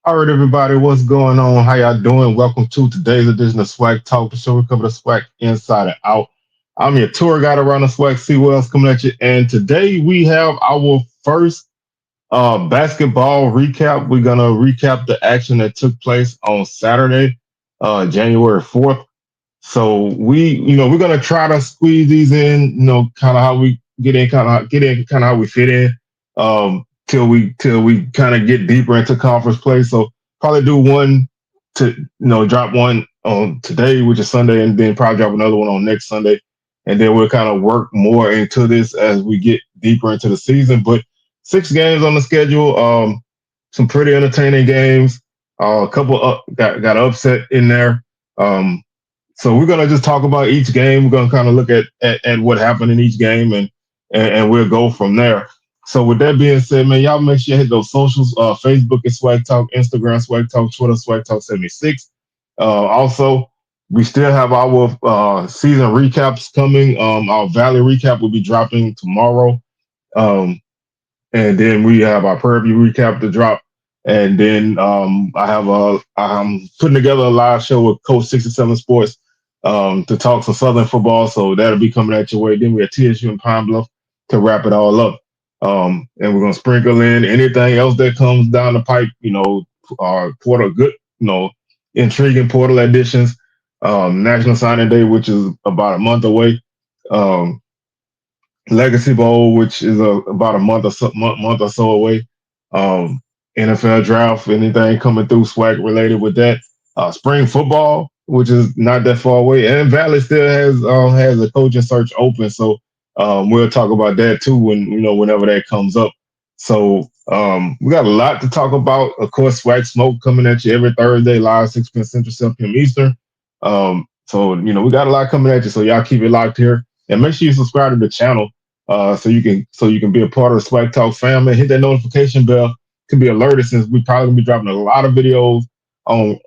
All right, everybody, what's going on? How y'all doing? Welcome to today's edition of SWAC Talk, the show we cover the SWAC inside and out. I'm your tour guide around the SWAC. See what else coming at you. And today we have our first basketball recap. We're gonna recap the action that took place on Saturday, January 4th. So we're gonna try to squeeze these in, kind of how we get in, kind of how we fit in, till we kind of get deeper into conference play. So probably do one to drop one on today, which is Sunday, and then probably drop another one on next Sunday, and then we'll kind of work more into this as we get deeper into the season. But 6 games on the schedule, some pretty entertaining games. A couple got upset in there. Um, so we're gonna just talk about each game. We're gonna kind of look at what happened in each game, and we'll go from there. So with that being said, man, y'all make sure you hit those socials. Facebook is Swag Talk, Instagram Swag Talk, Twitter Swag Talk 76. Also, we still have our season recaps coming. Our Valley recap will be dropping tomorrow. Um, and then we have our Prairie View recap to drop. And then I'm putting together a live show with Coach 67 Sports to talk some Southern football. So that'll be coming at your way. Then we have TSU and Pine Bluff to wrap it all up. And we're gonna sprinkle in anything else that comes down the pipe. Portal good, intriguing portal additions. National Signing Day, which is about a month away. Um, Legacy Bowl, which is about a month or so away. Um, NFL draft, anything coming through SWAC related with that. Spring football, which is not that far away, and Valley still has a coaching search open. So we'll talk about that too whenever that comes up. So we got a lot to talk about. Of course, SWAC Smoke coming at you every Thursday, live 6 p.m. Central, 7 p.m. Eastern. So we got a lot coming at you. So y'all keep it locked here, and make sure you subscribe to the channel so you can be a part of the Swag Talk family. Hit that notification bell to be alerted, since we probably gonna be dropping a lot of videos on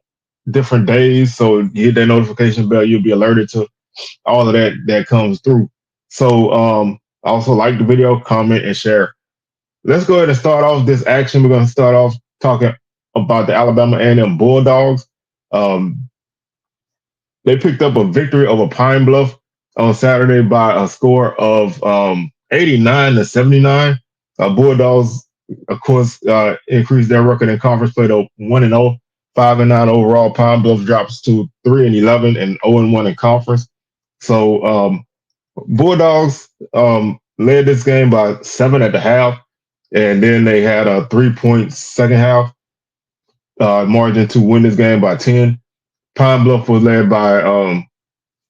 different days. So you hit that notification bell, you'll be alerted to all of that comes through. So also like the video, comment, and share. Let's go ahead and start off this action. We're gonna start off talking about the Alabama A&M Bulldogs. Um, they picked up a victory over Pine Bluff on Saturday by a score of 89-79. Bulldogs, of course, increased their record in conference play to 1-0, 5-9 overall. Pine Bluff drops to 3-11 and 0-1 in conference. So Bulldogs led this game by 7 at the half, and then they had a 3-point second half margin to win this game by 10. Pine Bluff was led by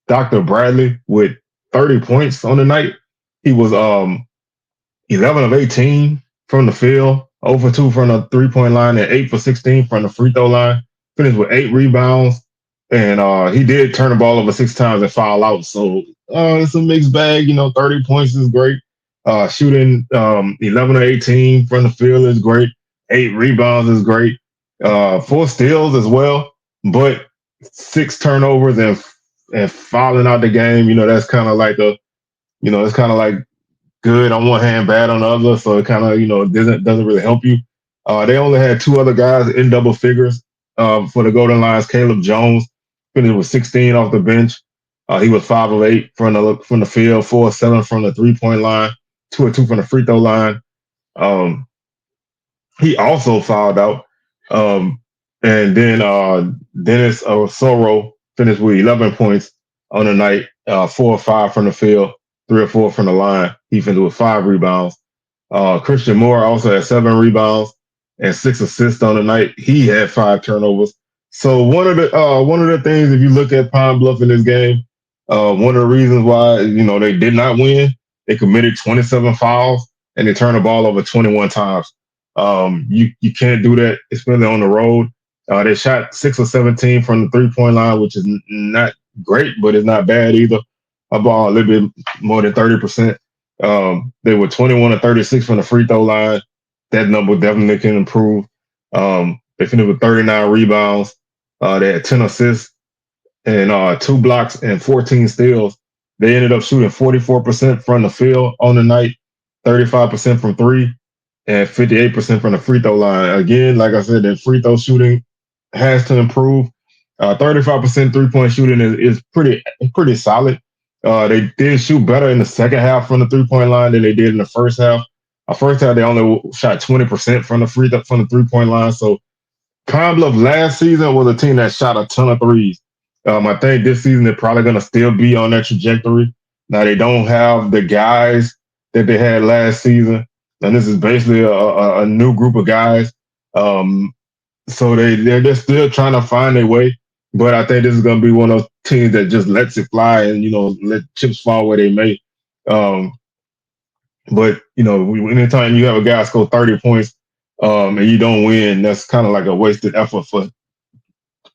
Dr. Bradley with 30 points on the night. He was 11 of 18 from the field, 0 for 2 from the 3-point line, and 8 for 16 from the free throw line. Finished with 8 rebounds, and he did turn the ball over 6 times and foul out. So it's a mixed bag. 30 points is great. Shooting 11 or 18 from the field is great. 8 rebounds is great. 4 steals as well, but 6 turnovers and fouling out the game. That's kind of like it's kind of like good on one hand, bad on the other. So it kind of doesn't really help you. They only had 2 other guys in double figures for the Golden Lions. Caleb Jones finished with 16 off the bench. He was 5 of 8 from the field, 4 of 7 from the 3-point line, 2 of 2 from the free throw line. He also fouled out. And then Dennis Soro finished with 11 points on the night, 4 or 5 from the field, 3 or 4 from the line. He finished with 5 rebounds. Christian Moore also had 7 rebounds and 6 assists on the night. He had 5 turnovers. So one of the things, if you look at Pine Bluff in this game, one of the reasons why they did not win, they committed 27 fouls and they turned the ball over 21 times. You can't do that, especially on the road. They shot 6 or 17 from the 3-point line, which is not great, but it's not bad either. About a little bit more than 30%. They were 21 or 36 from the free throw line. That number definitely can improve. They finished with 39 rebounds. They had 10 assists and 2 blocks and 14 steals. They ended up shooting 44% from the field on the night, 35% from 3. and 58% from the free throw line. Again, like I said, that free throw shooting has to improve. 35% 3-point shooting is pretty solid. They did shoot better in the second half from the 3-point line than they did in the first half. First half they only shot 20% from the 3-point line. So Pine Bluff last season was a team that shot a ton of threes. I think this season they're probably going to still be on that trajectory. Now they don't have the guys that they had last season, and this is basically a new group of guys. Um, so they're just still trying to find their way. But I think this is going to be one of those teams that just lets it fly and let chips fall where they may. Um, but anytime you have a guy score 30 points and you don't win, that's kind of like a wasted effort for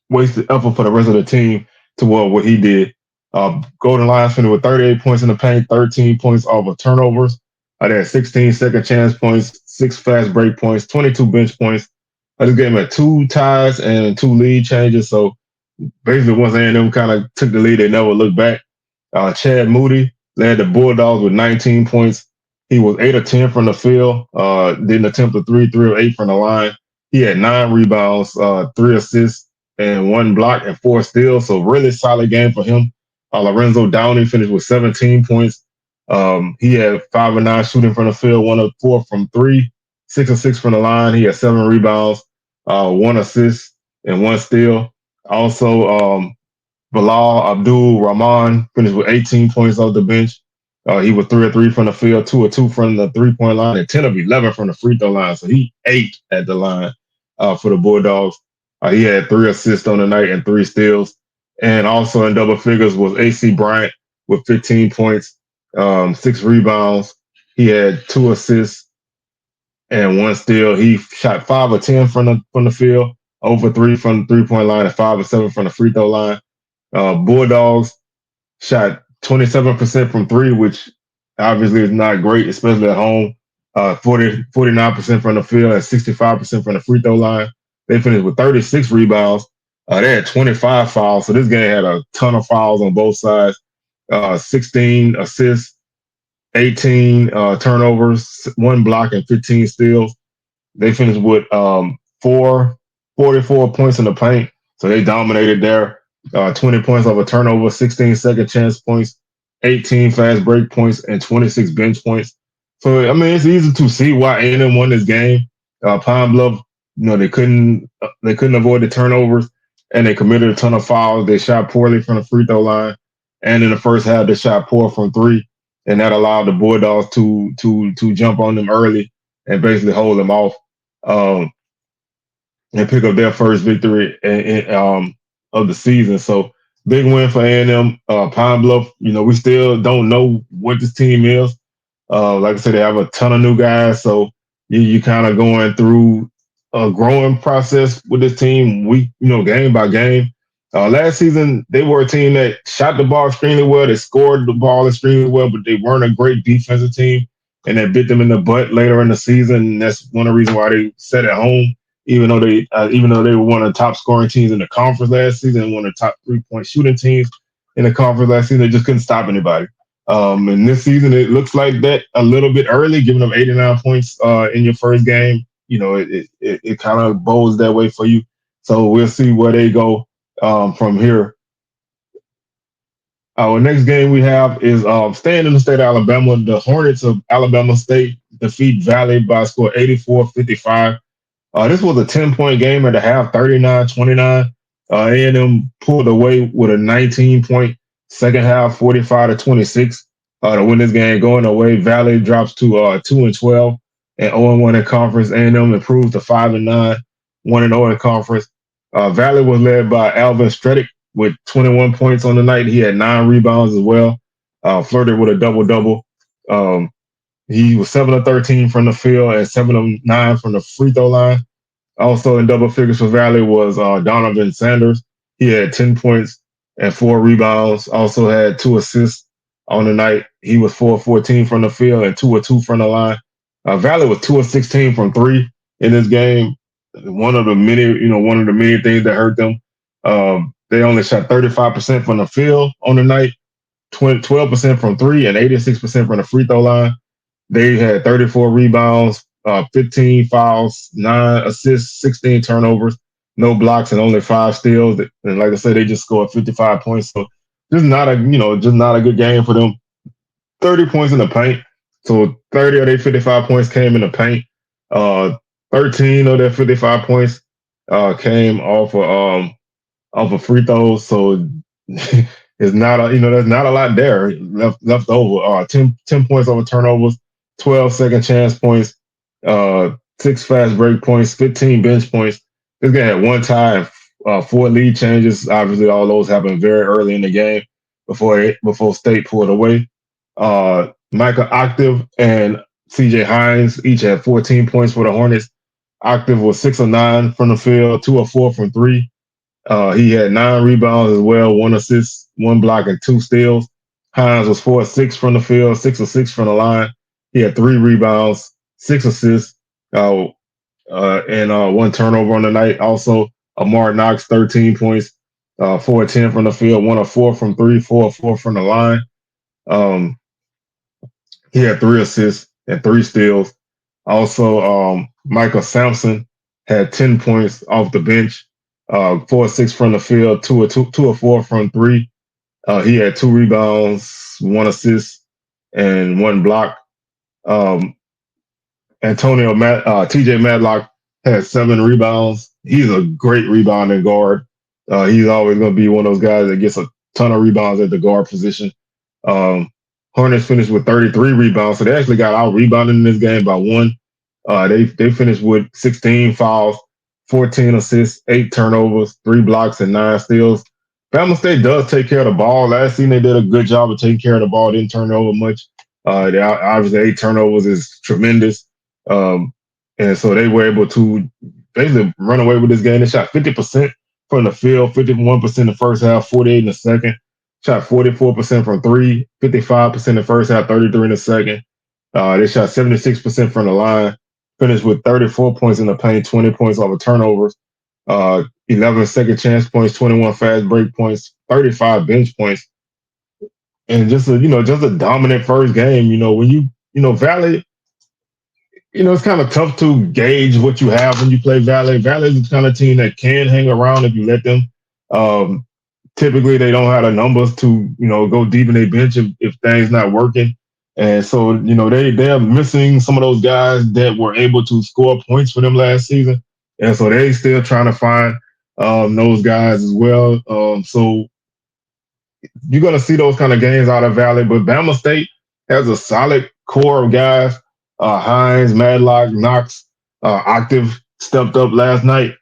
the rest of the team to what he did. Golden Lions finished with 38 points in the paint, 13 points off of turnovers. They had 16 second chance points, 6 fast break points, 22 bench points. This game had 2 ties and 2 lead changes. So basically, once A&M kind of took the lead, they never looked back. Chad Moody led the Bulldogs with 19 points. He was 8 of 10 from the field, didn't attempt a 3 of 8 from the line. He had 9 rebounds, 3 assists, and 1 block and 4 steals. So really solid game for him. Lorenzo Downey finished with 17 points. He had 5 of 9 shooting from the field, 1 of 4 from 3, 6 of 6 from the line. He had 7 rebounds, 1 assist, and 1 steal. Also, Bilal Abdul Rahman finished with 18 points off the bench. He was 3 of 3 from the field, 2 of 2 from the 3-point line, and 10 of 11 from the free throw line. So he ate at the line for the Bulldogs. He had 3 assists on the night and 3 steals. And also in double figures was AC Bryant with 15 points, 6 rebounds. He had 2 assists and 1 steal. He shot 5 of 10 from the field, over 3 from the 3-point line, and 5 of 7 from the free throw line. Bulldogs shot 27% from 3, which obviously is not great, especially at home. 49% from the field and 65% from the free throw line. They finished with 36 rebounds. They had 25 fouls, so this game had a ton of fouls on both sides. 16 assists, 18 turnovers, 1 block, and 15 steals. They finished with 44 points in the paint, so they dominated there. 20 points off a turnover, 16 second chance points, 18 fast break points, and 26 bench points. So I mean, it's easy to see why A&M won this game. Pine Bluff, they couldn't avoid the turnovers, and they committed a ton of fouls. They shot poorly from the free throw line, and in the first half, they shot poor from 3, and that allowed the Bulldogs to jump on them early and basically hold them off. Um, and pick up their first victory of the season. So big win for A&M. Pine Bluff, we still don't know what this team is. Like I said, they have a ton of new guys, so you kind of going through a growing process with this team, game by game. Last season, they were a team that shot the ball extremely well. They scored the ball extremely well, but they weren't a great defensive team, and that bit them in the butt later in the season. And that's one of the reasons why they sat at home, even though they were one of the top scoring teams in the conference last season, and one of the top 3-point shooting teams in the conference last season. They just couldn't stop anybody. And this season, it looks like that a little bit early, giving them 89 points in your first game. It kind of bows that way for you. So we'll see where they go from here. Our next game we have is staying in the state of Alabama. The Hornets of Alabama State defeat Valley by a score 84-55. This was a 10-point game at the half, 39-29. A&M pulled away with a 19-point second half, 45-26 to win this game. Going away, Valley drops to 2-12 and 0-1 in conference. A&M improves to 5-9, 1-0 in conference. Valley was led by Alvin Stredick with 21 points on the night. He had 9 rebounds as well. Flirted with a double-double. He was 7 of 13 from the field and 7 of 9 from the free throw line. Also in double figures for Valley was Donovan Sanders. He had 10 points and 4 rebounds. Also had 2 assists on the night. He was 4 of 14 from the field and 2 of 2 from the line. Valley was 2 of 16 from 3 in this game. One of the many things that hurt them. They only shot 35% from the field on the night, 12% from 3, and 86% from the free throw line. They had 34 rebounds, 15 fouls, 9 assists, 16 turnovers, no blocks, and only 5 steals. And like I said, they just scored 55 points. So just not a good game for them. 30 points in the paint. So 30 of their 55 points came in the paint. Uh, 13 of their 55 points came off of free throws. So it's not there's not a lot there left over. 10 points over turnovers, 12 second chance points, uh, 6 fast break points, 15 bench points. This guy had one tie, 4 lead changes. Obviously, all those happened very early in the game before State pulled away. Michael Octave and CJ Hines each had 14 points for the Hornets. Octave was 6 of 9 from the field, 2 of 4 from three. He had 9 rebounds as well, 1 assist, 1 block, and 2 steals. Hines was 4 of 6 from the field, 6 of 6 from the line. He had 3 rebounds, 6 assists, uh, and 1 turnover on the night. Also, Amar Knox, 13 points, 4 of 10 from the field, 1 of 4 from three, 4 of 4 from the line. Um, he had 3 assists and 3 steals. Also, Michael Sampson had 10 points off the bench, 4 of 6 from the field, 2 of 4 from three. He had 2 rebounds, 1 assist, and 1 block. Um, TJ Madlock had 7 rebounds. He's a great rebounding guard. He's always going to be one of those guys that gets a ton of rebounds at the guard position. Um, Hornets finished with 33 rebounds, so they actually got out rebounded in this game by one. They finished with 16 fouls, 14 assists, 8 turnovers, 3 blocks, and 9 steals. Bama State does take care of the ball. Last season they did a good job of taking care of the ball. Didn't turn it over much. Obviously 8 turnovers is tremendous, um, and so they were able to basically run away with this game. They shot 50% from the field, 51% in the first half, 48 in the second. Shot 44% from three, 55% in the first half, 33 in the second. They shot 76% from the line, finished with 34 points in the paint, 20 points off of turnovers, 11 second chance points, 21 fast break points, 35 bench points, and just a dominant first game. When Valley, it's kind of tough to gauge what you have when you play Valley. Valley is the kind of team that can hang around if you let them. Um, Typically they don't have the numbers to go deep in their bench if things not working, and so they're missing some of those guys that were able to score points for them last season, and so they still trying to find those guys as well. So you're going to see those kind of games out of Valley, but Bama State has a solid core of guys. Hines, Madlock, Knox, Octave stepped up last night.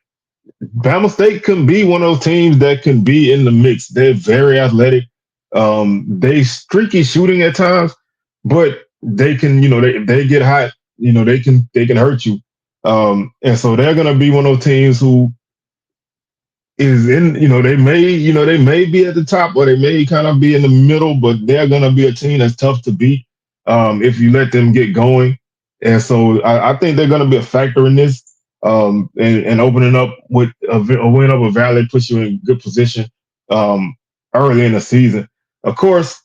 Bama State can be one of those teams that can be in the mix. They're very athletic. They streaky shooting at times, but they can, if they get hot, they can hurt you. And so they're gonna be one of those teams who is in, they may be at the top or they may kind of be in the middle, but they're gonna be a team that's tough to beat if you let them get going. And so I think they're gonna be a factor in this. And opening up with a win over Valley puts you in good position um, early in the season. Of course,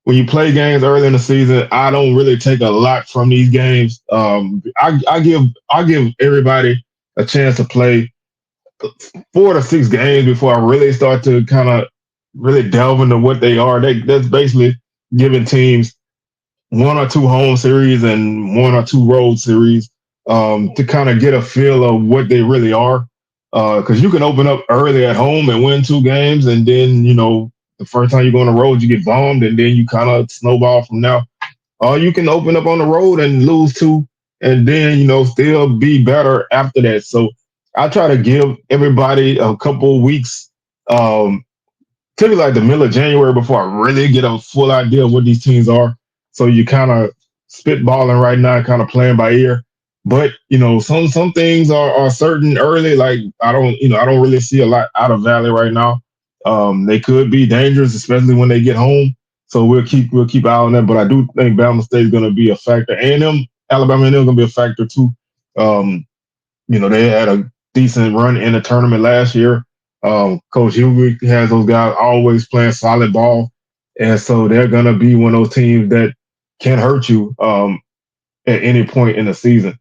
when you play games early in the season, I don't really take a lot from these games. I give everybody a chance to play 4 to 6 games before I really start to kind of really delve into what they are. That's basically giving teams 1 or 2 home series and 1 or 2 road series to kind of get a feel of what they really are. Because you can open up early at home and win 2 games, and then the first time you go on the road, you get bombed, and then you kind of snowball from now. Or you can open up on the road and lose 2, and then still be better after that. So I try to give everybody a couple weeks. Typically like the middle of January before I really get a full idea of what these teams are. So you kind of spitballing right now, kind of playing by ear. But some things are certain early. Like I don't really see a lot out of Valley right now. They could be dangerous, especially when they get home. So we'll keep eye on that. But I do think Bama State is going to be a factor. A&M, Alabama A&M is going to be a factor too. Um, they had a decent run in the tournament last year. Coach Hughey has those guys always playing solid ball, and so they're gonna be one of those teams that can hurt you at any point in the season.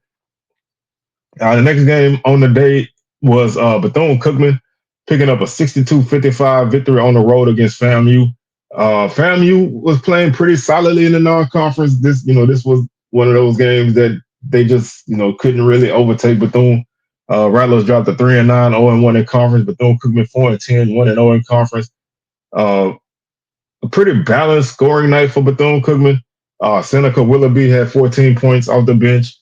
The next game on the day was Bethune-Cookman picking up a 62-55 victory on the road against FAMU. FAMU was playing pretty solidly in the non-conference. This was one of those games that they just, couldn't really overtake Bethune. Rattlers dropped to 3-9, 0-1 in conference. Bethune-Cookman 4-10, 1-0 in conference. Uh, a pretty balanced scoring night for Bethune-Cookman. Seneca Willoughby had 14 points off the bench,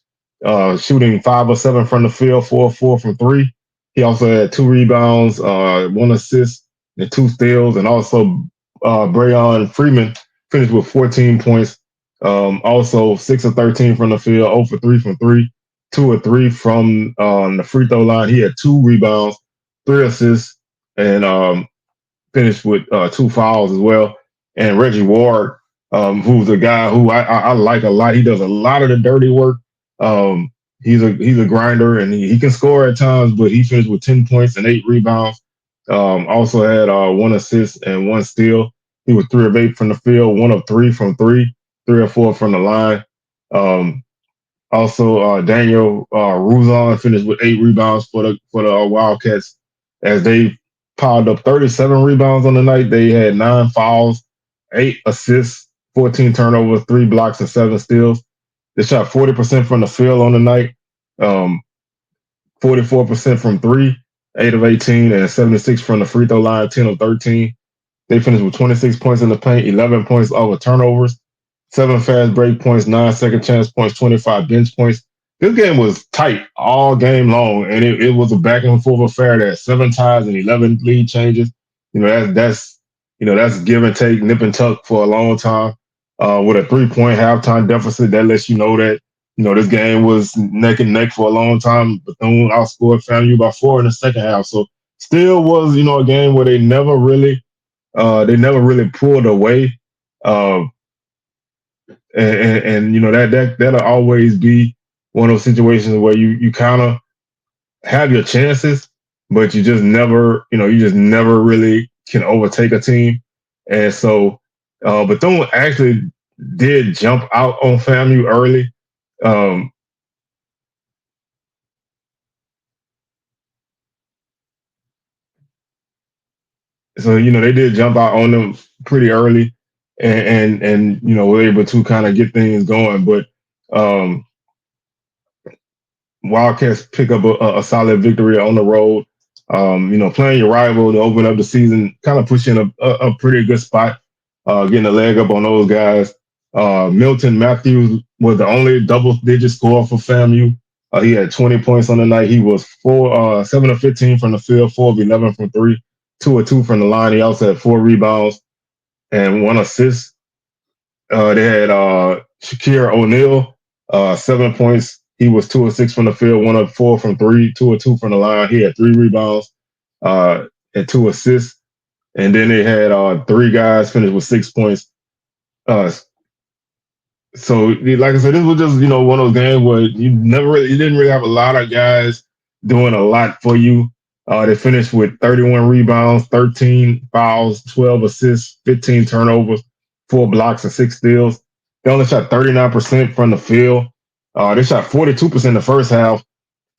shooting 5 of 7 from the field, 4 of 4 from three. He also had 2 rebounds, 1 assist, and 2 steals. And also, Brayon Freeman finished with 14 points. Also, 6 of 13 from the field, 0 for 3 from three, 2 of 3 from the free throw line. He had 2 rebounds, 3 assists, and finished with 2 fouls as well. And Reggie Ward, who's a guy who I like a lot. He does a lot of the dirty work. Um, he's a grinder and he can score at times, but he finished with 10 points and 8 rebounds. Also had 1 assist and 1 steal. He was 3 of 8 from the field, 1 of 3 from three, 3 or 4 from the line. Um, Also, Daniel Ruzon finished with 8 rebounds for the Wildcats as they piled up 37 rebounds on the night. They had 9 fouls, 8 assists, 14 turnovers, 3 blocks, and 7 steals. They shot 40% from the field on the night, um, 44% from three, 8 of 18, and 76 from the free throw line, 10 of 13. They finished with 26 points in the paint, 11 points over turnovers, 7 fast break points, 9 second chance points, 25 bench points. This game was tight all game long, and it was a back and forth affair. That 7 ties and 11 lead changes. That's give and take, nip and tuck for a long time. With a 3-point halftime deficit, that lets you know that this game was neck and neck for a long time. Bethune outscored FAMU by 4 in the second half, so still was a game where they never really pulled away. Uh, and that'll always be one of those situations where you kind of have your chances, but you just never really can overtake a team. And so Bethune actually did jump out on FAMU early. Um, so they did jump out on them pretty early, and were able to kind of get things going. But um, Wildcats pick up a solid victory on the road. Playing your rival to open up the season kind of puts you in a pretty good spot, getting a leg up on those guys. Milton Matthews was the only double-digit scorer for FAMU. He had 20 points on the night. He was 7 of 15 from the field, 4 of 11 from three, 2 of 2 from the line. He also had 4 rebounds and 1 assist. They had Shakir O'Neal, 7 points. He was 2 of 6 from the field, 1 of 4 from three, 2 of 2 from the line. He had 3 rebounds uh, and 2 assists. And then they had 3 guys finish with 6 points. Uh, so, like I said, this was just one of those games where you didn't really have a lot of guys doing a lot for you. They finished with 31 rebounds, 13 fouls, 12 assists, 15 turnovers, 4 blocks, and 6 steals. They only shot 39% from the field. They shot 42% in the first half,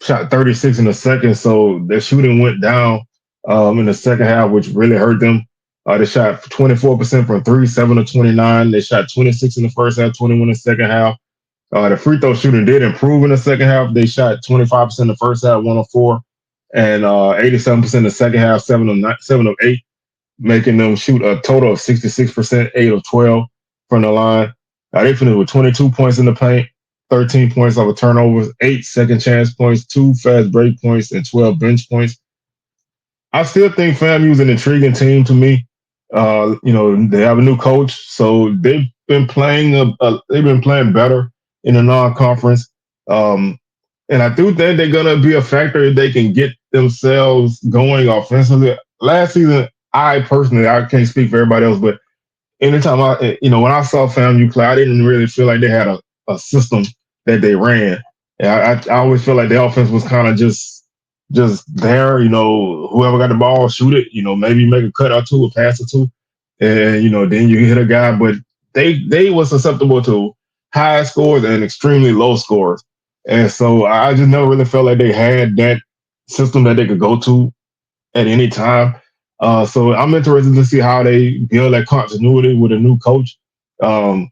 shot 36 in the second. So their shooting went down in the second half, which really hurt them. They shot 24% from three, 7 of 29. They shot 26 in the first half, 21 in the second half. The free throw shooting did improve in the second half. They shot 25% in the first half, 1 of 4, and 87% in the second half, 7 of 8, making them shoot a total of 66%, 8 of 12 from the line. They finished with 22 points in the paint, 13 points off of turnovers, 8 second chance points, 2 fast break points, and 12 bench points. I still think FAMU is an intriguing team to me. They have a new coach, so they've been playing better in the non-conference. Um, and I do think they're gonna be a factor if they can get themselves going offensively. Last season, I can't speak for everybody else, but anytime when I saw FAMU play, I didn't really feel like they had a system that they ran. And I always feel like the offense was kind of just there. Whoever got the ball, shoot it. Maybe make a cut or two, a pass or two, and then you hit a guy. But they were susceptible to high scores and extremely low scores. And so I just never really felt like they had that system that they could go to at any time. So I'm interested to see how they build that continuity with a new coach. Um,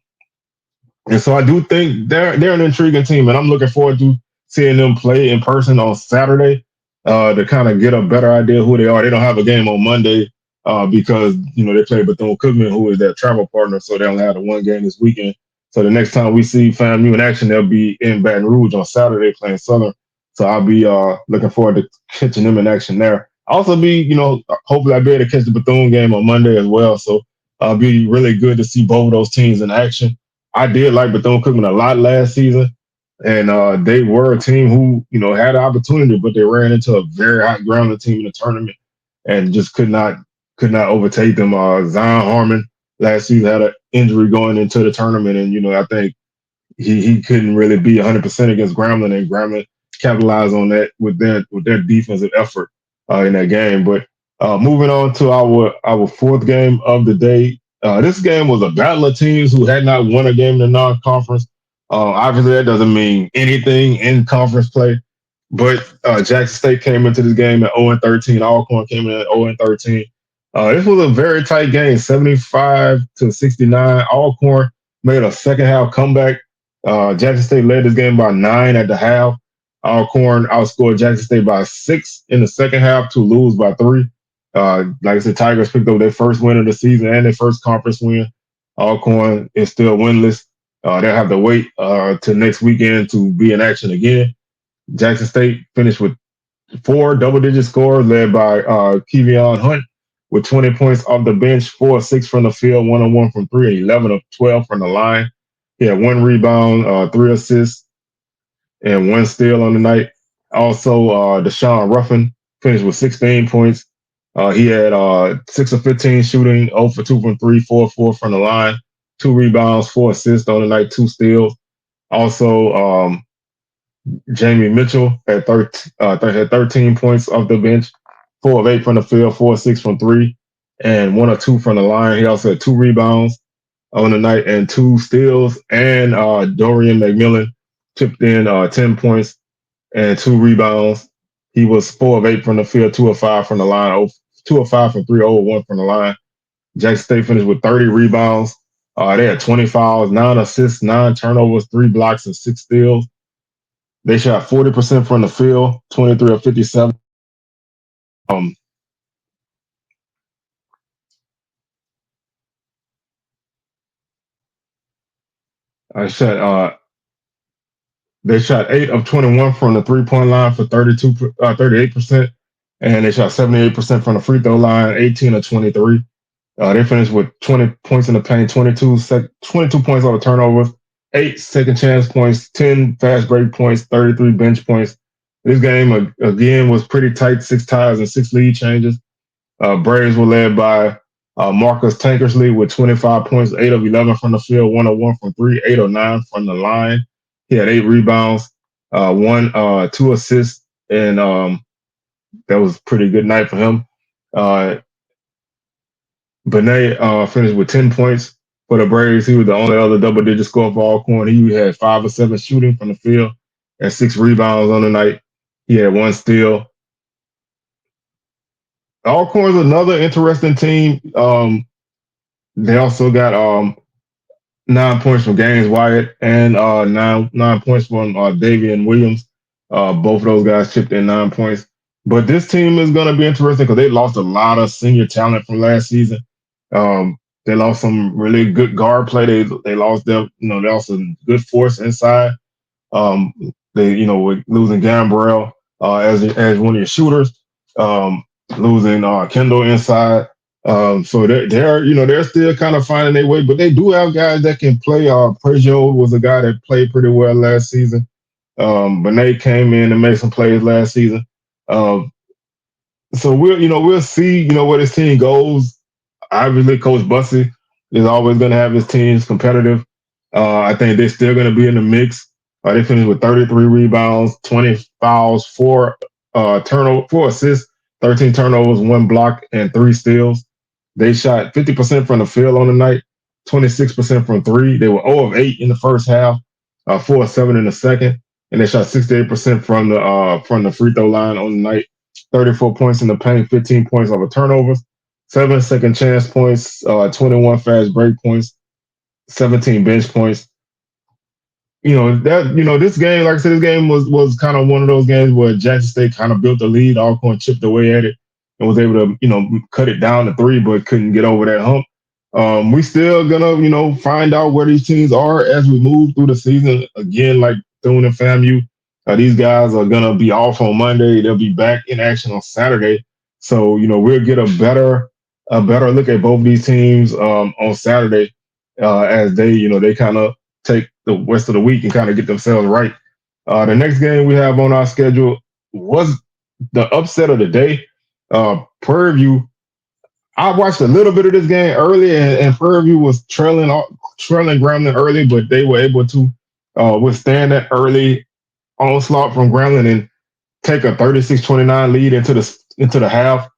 and so I do think they're an intriguing team, and I'm looking forward to seeing them play in person on Saturday to kind of get a better idea of who they are. They don't have a game on Monday because they play Bethune-Cookman, who is their travel partner, so they only have the one game this weekend. So the next time we see FAMU in action, they'll be in Baton Rouge on Saturday playing Southern. So I'll be looking forward to catching them in action there. I'll also be, hopefully I'll be able to catch the Bethune game on Monday as well. So it'll be really good to see both of those teams in action. I did like Bethune-Cookman a lot last season, and they were a team who had an opportunity, but they ran into a very hot grounded team in the tournament and just could not overtake them. Zion Harmon last season had an injury going into the tournament, and I think he couldn't really be 100% against Grambling, and Grambling capitalized on that with their defensive effort in that game. But moving on to our fourth game of the day, this game was a battle of teams who had not won a game in the non-conference. Obviously, that doesn't mean anything in conference play. But Jackson State came into this game at 0-13. Alcorn came in at 0-13. This was a very tight game, 75-69. Alcorn made a second half comeback. Jackson State led this game by 9 at the half. Alcorn outscored Jackson State by 6 in the second half to lose by 3. Like I said, Tigers picked up their first win of the season and their first conference win. Alcorn is still winless. They'll have to wait to next weekend to be in action again. Jackson State finished with 4 double-digit scores led by Kevion Hunt with 20 points off the bench, 4 of 6 from the field, 1 of 1 from 3, and 11 of 12 from the line. He had 1 rebound, 3 assists, and 1 steal on the night. Also, Deshaun Ruffin finished with 16 points. He had 6 of 15 shooting, 0 for 2 from 3, 4 of 4 from the line, 2 rebounds, 4 assists on the night, 2 steals. Also, Jamie Mitchell had 13 points off the bench, 4 of 8 from the field, 4 of 6 from 3, and 1 of 2 from the line. He also had 2 rebounds on the night and 2 steals. And Dorian McMillan chipped in 10 points and 2 rebounds. He was 4 of 8 from the field, 2 of 5 from the line, 2 of 5 from 3, 0 of 1 from the line. Jackson State finished with 30 rebounds. They had 20 fouls, 9 assists, 9 turnovers, 3 blocks, and 6 steals. They shot 40% from the field, 23 of 57. Um, I shot. They shot 8 of 21 from the 3-point line for 38%, and they shot 78% from the free throw line, 18 of 23. They finished with 20 points in the paint, 22 points on the turnovers, 8 second chance points, 10 fast break points, 33 bench points. This game again was pretty tight, 6 ties and 6 lead changes. Braves were led by Marcus Tankersley with 25 points, 8 of 11 from the field, 1 of 1 from 3, 8 of 9 from the line. He had 8 rebounds, 2 assists, and that was a pretty good night for him. Uh, Benet finished with 10 points for the Braves. He was the only other double-digit scorer for Alcorn. He had 5 of 7 shooting from the field and 6 rebounds on the night. He had 1 steal. Alcorn's another interesting team. They also got 9 points from Gaines Wyatt and nine points from Davian Williams. Both of those guys chipped in 9 points. But this team is going to be interesting because they lost a lot of senior talent from last season. They lost some really good guard play. They lost they lost some good force inside. Um, with losing Gambrell as one of your shooters, losing Kendall inside. So they're still kind of finding their way, but they do have guys that can play. Prezio was a guy that played pretty well last season. Benet came in and made some plays last season. Um, so we'll see where this team goes. Obviously, Coach Bussey is always going to have his teams competitive. I think they're still going to be in the mix. They finished with 33 rebounds, 20 fouls, 4 assists, 13 turnovers, 1 block, and 3 steals. They shot 50% from the field on the night, 26% from 3. They were 0 of 8 in the first half, 4 of 7 in the second, and they shot 68% from the free throw line on the night. 34 points in the paint, 15 points over turnovers, 7 second chance points, 21 fast break points, 17 bench points. This game, like I said, this game was kind of one of those games where Jackson State kind of built the lead, Alcorn chipped away at it, and was able to cut it down to three, but couldn't get over that hump. We still gonna find out where these teams are as we move through the season. Again, like Thune and FAMU, these guys are gonna be off on Monday. They'll be back in action on Saturday. So we'll get a better look at both these teams on Saturday as they kind of take the rest of the week and kind of get themselves right. The next game we have on our schedule was the upset of the day. Prairie View. I watched a little bit of this game early, and Prairie View was trailing Grambling early, but they were able to withstand that early onslaught from Grambling and take a 36-29 lead into the half.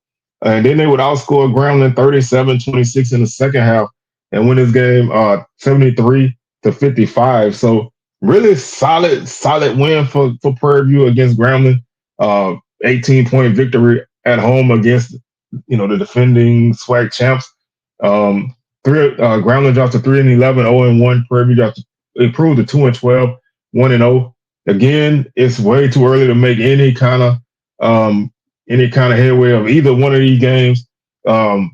And then they would outscore Grambling 37-26 in the second half and win this game 73-55. So really solid win for Prairie View against Grambling. 18-point victory at home against the defending SWAC champs. Grambling dropped to 3-11, 0-1. Prairie View dropped improved to 2-12, 1-0. Again, it's way too early to make any kind of headway of either one of these games. I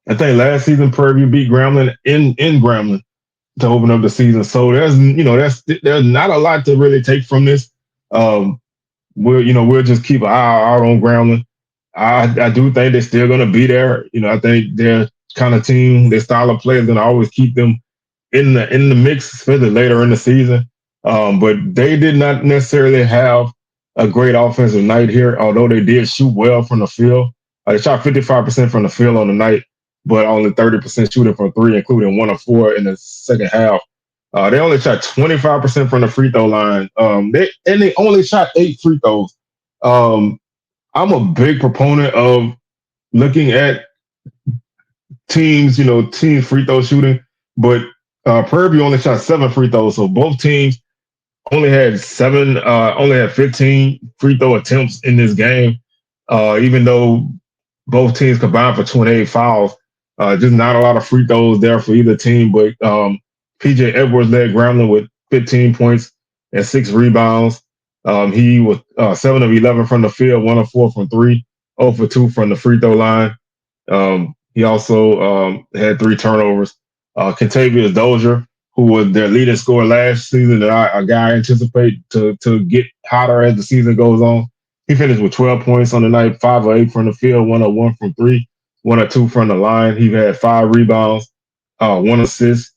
think last season Prairie View beat Grambling in Grambling to open up the season. So there's not a lot to really take from this. We'll just keep an eye out on Grambling. I do think they're still going to be there. I think their kind of team, their style of play is going to always keep them in the mix, especially later in the season. But they did not necessarily have a great offensive night here, although they did shoot well from the field. They shot 55% from the field on the night, but only 30% shooting from three, including 1 of 4 in the second half. They only shot 25% from the free throw line. They only shot 8 free throws. I'm a big proponent of looking at teams free throw shooting, but Prairie View only shot 7 free throws, so both teams only had 15 free throw attempts in this game. Even though both teams combined for 28 fouls, just not a lot of free throws there for either team. But PJ Edwards led Grambling with 15 points and 6 rebounds. He was 7 of 11 from the field, 1 of 4 from three, 0 for 2 from the free throw line. He also had 3 turnovers. Contavious Dozier, who was their leading scorer last season, that I anticipate to get hotter as the season goes on. He finished with 12 points on the night, 5 of 8 from the field, 1 of 1 from three, 1 of 2 from the line. He had 5 rebounds, 1 assist,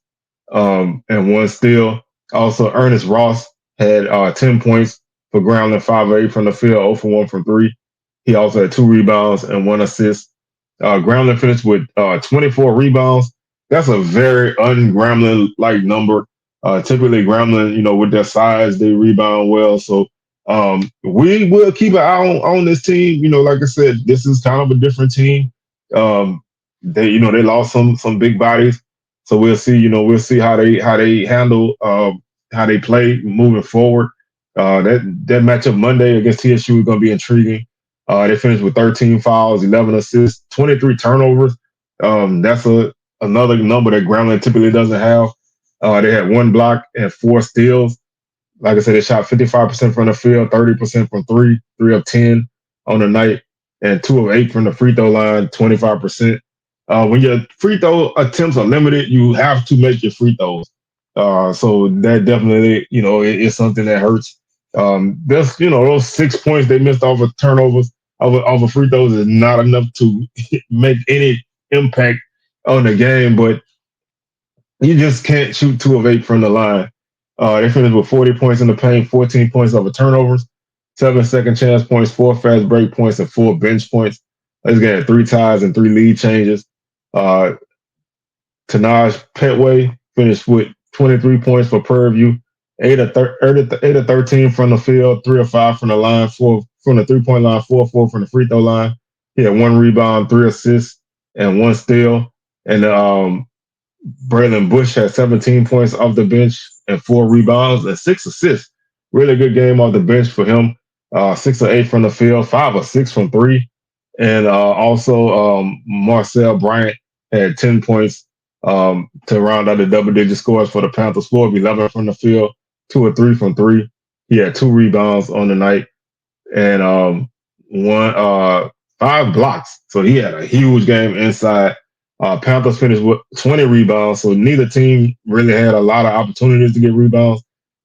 and 1 steal. Also, Ernest Ross had 10 points for Grambling, 5 of 8 from the field, 0 for 1 from three. He also had 2 rebounds and 1 assist. Grambling finished with 24 rebounds. That's a very un-Grambling-like number. Typically, Grambling, with their size, they rebound well. So we will keep an eye on this team. Like I said, this is kind of a different team. They lost some big bodies, so we'll see. We'll see how they handle how they play moving forward. That matchup Monday against TSU is going to be intriguing. They finished with 13 fouls, 11 assists, 23 turnovers. That's another number that Grambling typically doesn't have. They had 1 block and 4 steals. Like I said, they shot 55% from the field, 30% from three, 3 of 10 on the night, and 2 of 8 from the free throw line, 25%. When your free throw attempts are limited, you have to make your free throws. So that definitely, is something that hurts. Those 6 points they missed off of turnovers, off of free throws is not enough to make any impact on the game, but you just can't shoot 2 of 8 from the line. They finished with 40 points in the paint, 14 points over turnovers, 7 second chance points, 4 fast break points, and 4 bench points. They got 3 ties and 3 lead changes. Tanaj Petway finished with 23 points for Prairie View, 8 of 13 from the field, 3 of 5 from the line, 4 from the 3-point line, 4 of 4 from the free throw line. He had 1 rebound, 3 assists, and 1 steal. And Braylon Bush had 17 points off the bench and 4 rebounds and 6 assists. really good game off the bench for him. 6 of 8 from the field, 5 of 6 from three. And also Marcel Bryant had 10 points to round out the double-digit scores for the Panthers. 4 of 11 from the field, 2 of 3 from three. He had 2 rebounds on the night and one 5 blocks. So he had a huge game inside. Panthers finished with 20 rebounds, so neither team really had a lot of opportunities to get rebounds,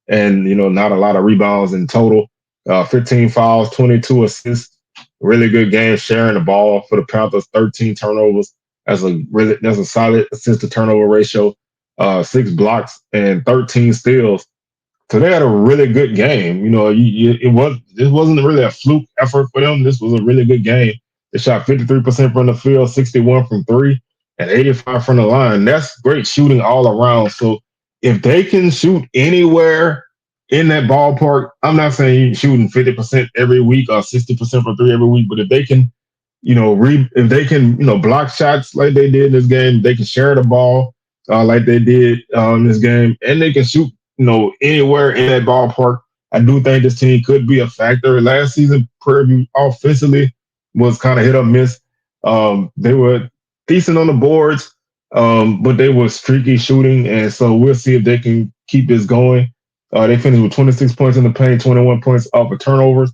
and not a lot of rebounds in total. 15 fouls, 22 assists. Really good game sharing the ball for the Panthers. 13 turnovers. That's a solid assist to turnover ratio. 6 blocks and 13 steals. So they had a really good game. This wasn't really a fluke effort for them. This was a really good game. They shot 53% from the field, 61 from three, and 85 from the line. That's great shooting all around. So if they can shoot anywhere in that ballpark, I'm not saying shooting 50% every week or 60% from three every week, but if they can if they can, block shots like they did in this game, they can share the ball like they did in this game, and they can shoot, anywhere in that ballpark. I do think this team could be a factor. Last season, Prairie View offensively was kind of hit or miss. They were decent on the boards, but they were streaky shooting, and so we'll see if they can keep this going. They finished with 26 points in the paint, 21 points off of turnovers.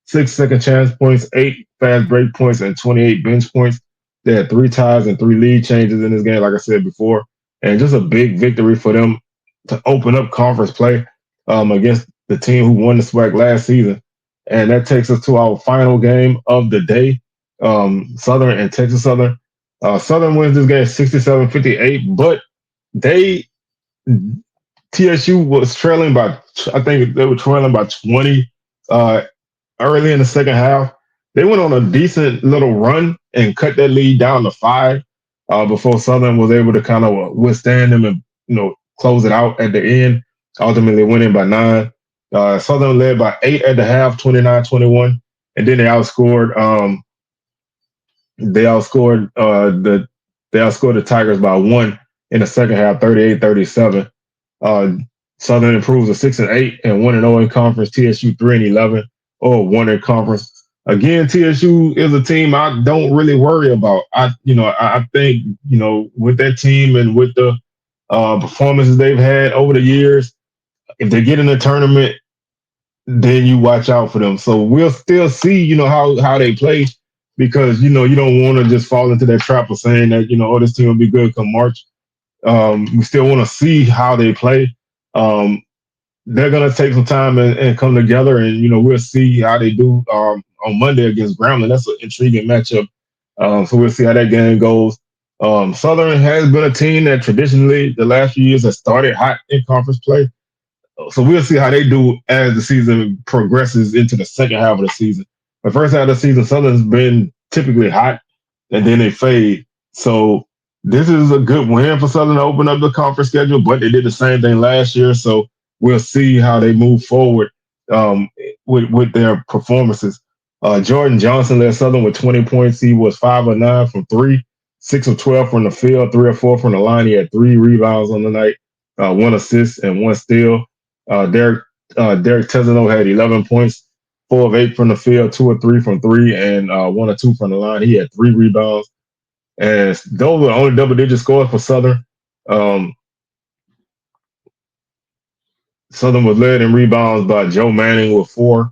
6 second chance points, 8 fast break points, and 28 bench points. They had 3 ties and 3 lead changes in this game, like I said before, and just a big victory for them to open up conference play against the team who won the SWAC last season. And that takes us to our final game of the day, Southern and Texas Southern. Southern wins this game 67-58, but they TSU was trailing by, I think they were trailing by 20 early in the second half. They went on a decent little run and cut that lead down to 5 before Southern was able to kind of withstand them and close it out at the end, ultimately winning by 9. Southern led by 8 at the half, 29-21, and then they outscored the Tigers by 1 in the second half, 38-37. Uh, Southern improves to 6-8 and 1-0 in conference. TSU 3-11 or 1 in conference. Again, TSU is a team I don't really worry about. I think with that team and with the performances they've had over the years, if they get in the tournament, then you watch out for them. So we'll still see, how they play, because you don't want to just fall into that trap of saying that this team will be good come March. We still want to see how they play. They're gonna take some time and come together, and we'll see how they do on Monday against Grambling. That's an intriguing matchup. So we'll see how that game goes. Southern has been a team that traditionally the last few years has started hot in conference play. So we'll see how they do as the season progresses into the second half of the season. The first half of the season, Southern's been typically hot, and then they fade. So this is a good win for Southern to open up the conference schedule, but they did the same thing last year. So we'll see how they move forward with their performances. Jordan Johnson led Southern with 20 points. He was 5 of 9 from three, 6 of 12 from the field, 3 of 4 from the line. He had 3 rebounds on the night, 1 assist and 1 steal. Derek Tesano had 11 points, 4 of 8 from the field, 2 of 3 from three, and 1 of 2 from the line. He had 3 rebounds. And those were only double-digit scores for Southern. Southern was led in rebounds by Joe Manning with 4.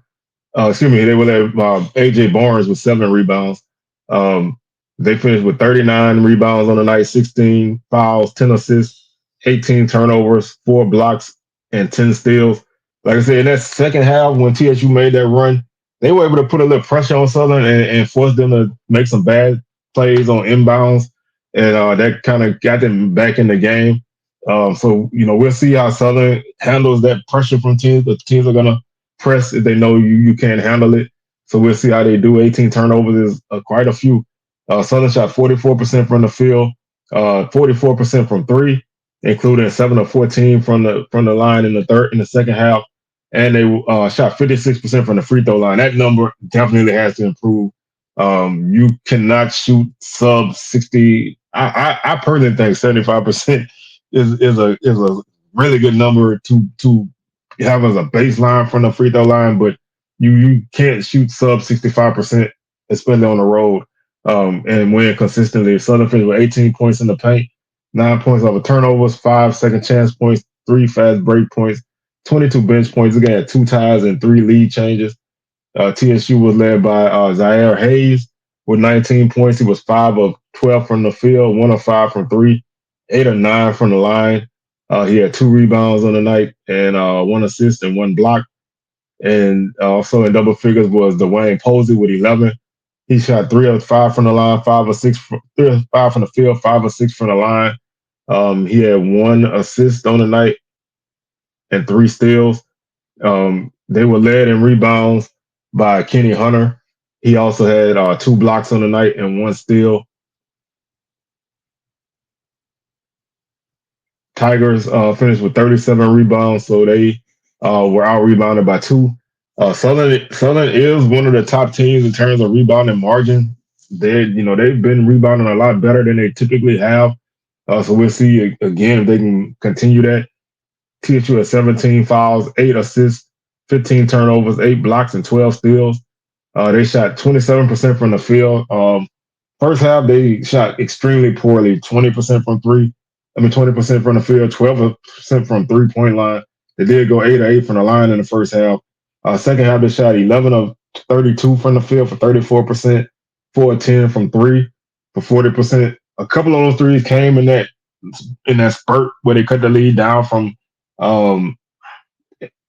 They were led by AJ Barnes with 7 rebounds. They finished with 39 rebounds on the night, 16 fouls, 10 assists, 18 turnovers, 4 blocks, and 10 steals. Like I said, in that second half, when TSU made that run, they were able to put a little pressure on Southern and force them to make some bad plays on inbounds, and that kind of got them back in the game. So we'll see how Southern handles that pressure from teams. The teams are gonna press if they know you can't handle it. So we'll see how they do. 18 turnovers is quite a few. Southern shot 44% from the field, 44% from three, including 7 of 14 from the line in the second half, and they shot 56% from the free throw line. That number definitely has to improve. You cannot shoot sub 60. I personally think 75% is a really good number to you have as a baseline from the free throw line, but you can't shoot sub 65%, especially on the road, and win consistently. Southern finished with 18 points in the paint, 9 points over turnovers, five second chance points, three fast break points, 22 bench points. Again, had two ties and three lead changes. TSU was led by Zaire Hayes with 19 points. He was 5 of 12 from the field, 1 of 5 from three, 8 of 9 from the line. He had two rebounds on the night and one assist and one block. And also in double figures was Dwayne Posey with 11. He shot 3 of 5 from the line, 5 of 6, 3 of 5 from the field, 5 of 6 from the line. He had one assist on the night and three steals. They were led in rebounds by Kenny Hunter. He also had two blocks on the night and one steal. Tigers finished with 37 rebounds, so they were out rebounded by two. Southern is one of the top teams in terms of rebounding margin. They've been rebounding a lot better than they typically have. So we'll see again if they can continue that. TSU had 17 fouls, 8 assists, 15 turnovers, 8 blocks, and 12 steals. They shot 27% from the field. First half, they shot extremely poorly, 20% from three. 20% from the field, 12% from 3-point line. They did go 8 of 8 from the line in the first half. Second half, they shot 11 of 32 from the field for 34%, 4 of 10 from three for 40%. A couple of those threes came in that spurt where they cut the lead down from um,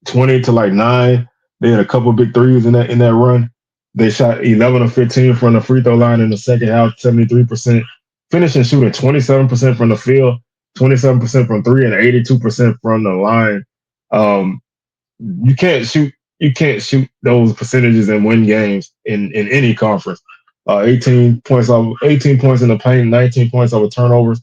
20 to like 9. They had a couple big threes in that run. They shot 11 of 15 from the free throw line in the second half, 73%, finishing shooting 27% from the field, 27% from three, and 82% from the line. Um, you can't shoot those percentages and win games in any conference. 18 points in the paint, 19 points over turnovers,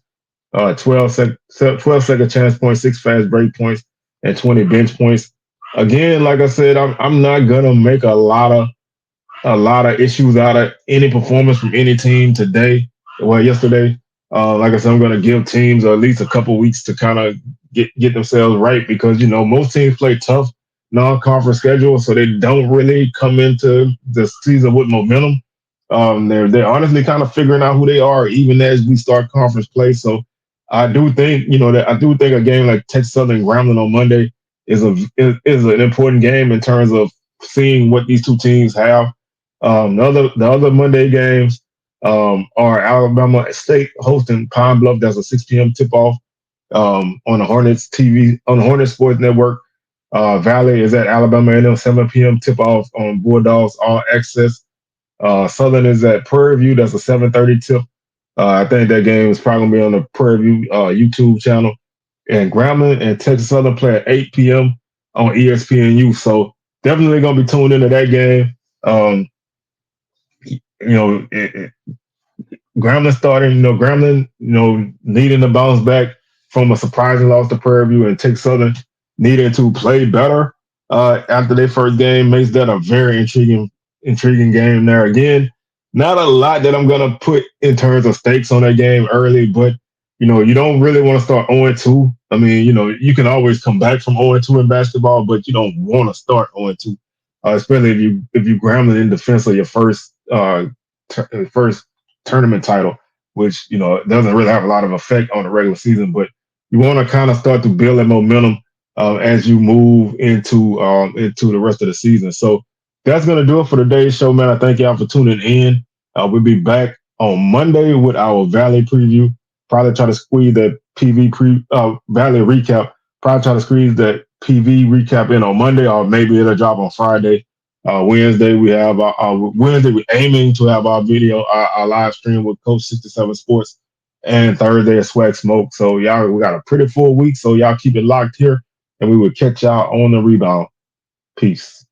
12 second chance points, six fast break points, and 20 bench points. Again, like I said, I'm not gonna make a lot of issues out of any performance from any team today. Well, yesterday, like I said, I'm going to give teams at least a couple weeks to kind of get themselves right because most teams play tough non-conference schedule, so they don't really come into the season with momentum. They're honestly kind of figuring out who they are even as we start conference play. So I do think that I do think a game like Texas Southern Grambling on Monday is an important game in terms of seeing what these two teams have. The other Monday games are Alabama State hosting Pine Bluff. That's a 6 p.m. tip off on the Hornets TV on the Hornets Sports Network. Valley is at Alabama A&M 7 p.m. tip off on Bulldogs All Access. Southern is at Prairie View. That's a 7:30 tip. I think that game is probably gonna be on the Prairie View YouTube channel. And Grambling and Texas Southern play at 8 p.m. on ESPNU. So definitely gonna be tuned into that game. You know, Grambling starting, Grambling, needing to bounce back from a surprising loss to Prairie View and Texas Southern needing to play better after their first game makes that a very intriguing game there. Again, not a lot that I'm gonna put in terms of stakes on that game early, but you don't really want to start 0-2. I mean, you can always come back from 0-2 in basketball, but you don't want to start 0-2, especially if you Grambling in defense of your first tournament title, which doesn't really have a lot of effect on the regular season. But you want to kind of start to build that momentum as you move into the rest of the season. So that's gonna do it for today's show, man. I thank y'all for tuning in. We'll be back on Monday with our Valley preview. Probably try to squeeze that Valley recap. Probably try to squeeze that PV recap in on Monday, or maybe it'll drop on Friday. Wednesday we have Wednesday we're aiming to have our video, our live stream with Coach 67 Sports, and Thursday is SWAC Smoke. So y'all, we got a pretty full week. So y'all keep it locked here, and we will catch y'all on the rebound. Peace.